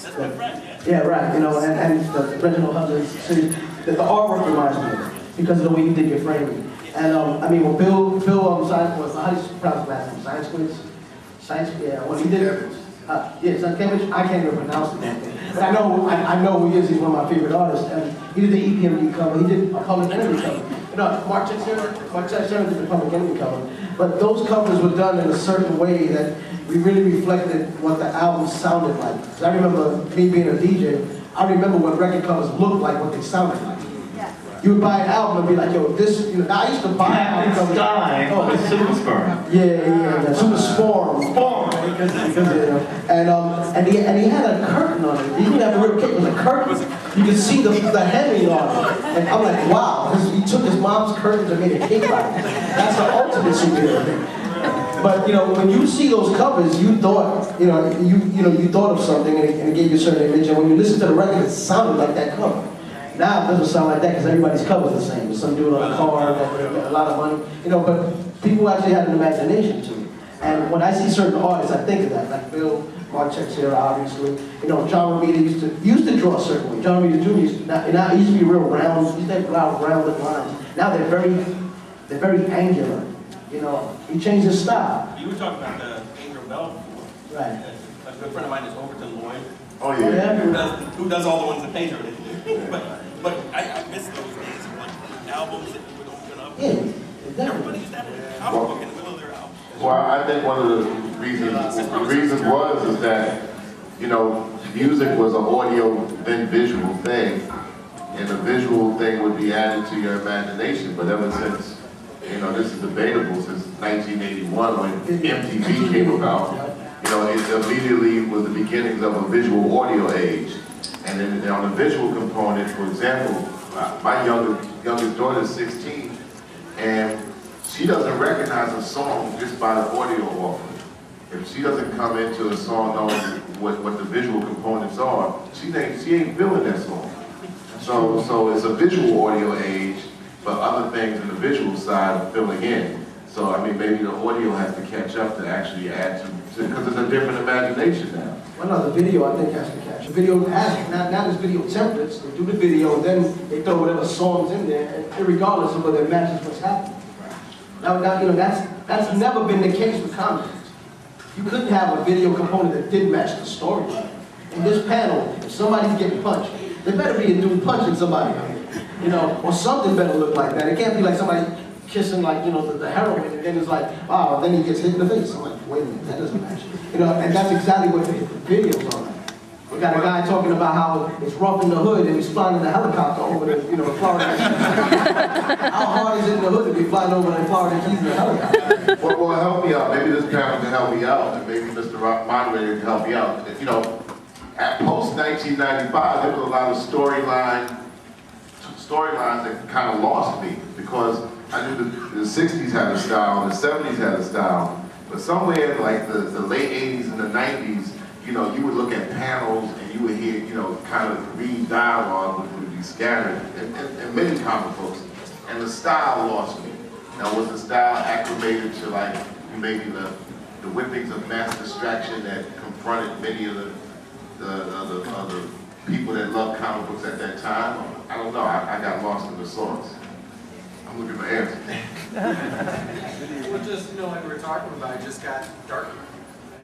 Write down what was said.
That's my friend, yeah. Yeah, right. You know, and the Reginald Hudgens series, the artwork reminds me of it because of the way you did your framing. And I mean, when Bill Science was, how do you pronounce his last name? Science Quiz? Science, yeah. When he did, yeah, Sienkiewicz. I can't even pronounce the damn thing, but I know who he is. He's one of my favorite artists. And he did the EPMD cover. He did a Public Enemy cover. You know, Mark Texera did the Public Enemy cover. But those covers were done in a certain way that we really reflected what the album sounded like. 'Cause I remember me being a DJ. I remember what record covers looked like, what they sounded like. You would buy an album and be like, yo, this, you know, I used to buy album covers. Oh, Super Sperm. Yeah, Super Sperm. And he had a curtain on it. He didn't have a real cake, it was a curtain. You could see the hemming on it. And I'm like, wow, he took his mom's curtains and made a cake out of it. That's the ultimate superhero. But you know, when you see those covers, you thought, you thought of something and it gave you a certain image. And when you listen to the record, it sounded like that cover. Now it doesn't sound like that because everybody's cover is the same. Some dude on a car that a lot of money, you know. But people actually had an imagination to it. And when I see certain artists, I think of that. Like Bill, Mark Texera, obviously. You know, John Romita used to draw a certain way. John Romita Jr. used to be real round. He used to have rounded lines. Now they're very angular. You know, he changed his style. You were talking about the Angel Bell before. Right. A good friend of mine is Overton Lloyd. Oh yeah. Who does all the ones that Pedro did. But I miss those days of like albums that you would open up. Yeah, exactly. Everybody used to have a comic book in the middle of their album. Well, I think one of the reasons was that, you know, music was an audio then visual thing, and the visual thing would be added to your imagination. But ever since, you know, this is debatable, since 1981 when MTV came about, you know, it immediately was the beginnings of a visual audio age. And then on the visual component, for example, my youngest daughter is 16, and she doesn't recognize a song just by the audio offering. If she doesn't come into a song knowing what the visual components are, she ain't feeling that song. So it's a visual audio age, but other things in the visual side are filling in. So I mean, maybe the audio has to catch up to actually add to, because it's a different imagination now. Well, no, the video I think has to catch. The video has, now there's video templates. They do the video, and then they throw whatever songs in there, and regardless of whether it matches what's happening. Now, you know, that's never been the case with comedies. You couldn't have a video component that didn't match the storyline. In this panel, if somebody's getting punched, there better be a dude punching somebody, you know, or something better look like that. It can't be like somebody kissing, like, you know, the heroine, and then it's like, wow, then he gets hit in the face. I'm like, wait a minute, that doesn't match. You know, and that's exactly what the videos are like. We got a guy talking about how it's rough in the hood and he's flying in a helicopter over the, you know, Florida. How hard is it in the hood to be flying over the Florida Keys in a helicopter? Well, help me out. Maybe this panel can help me out, and maybe Mr. Moderator can help me out. You know, at post-1995, there was a lot of storylines that kind of lost me, because I knew the 60s had a style, the 70s had a style, but somewhere in like the late 80s and the 90s, you know, you would look at panels and you would hear, you know, kind of read dialogue, which would be scattered, and many comic books, and the style lost me. Now, was the style acclimated to like maybe the whippings of mass distraction that confronted many of the people that loved comic books at that time? I don't know. I got lost in the sauce. I'm looking for answers. Well, just, you know, like we were talking about, it just got darker.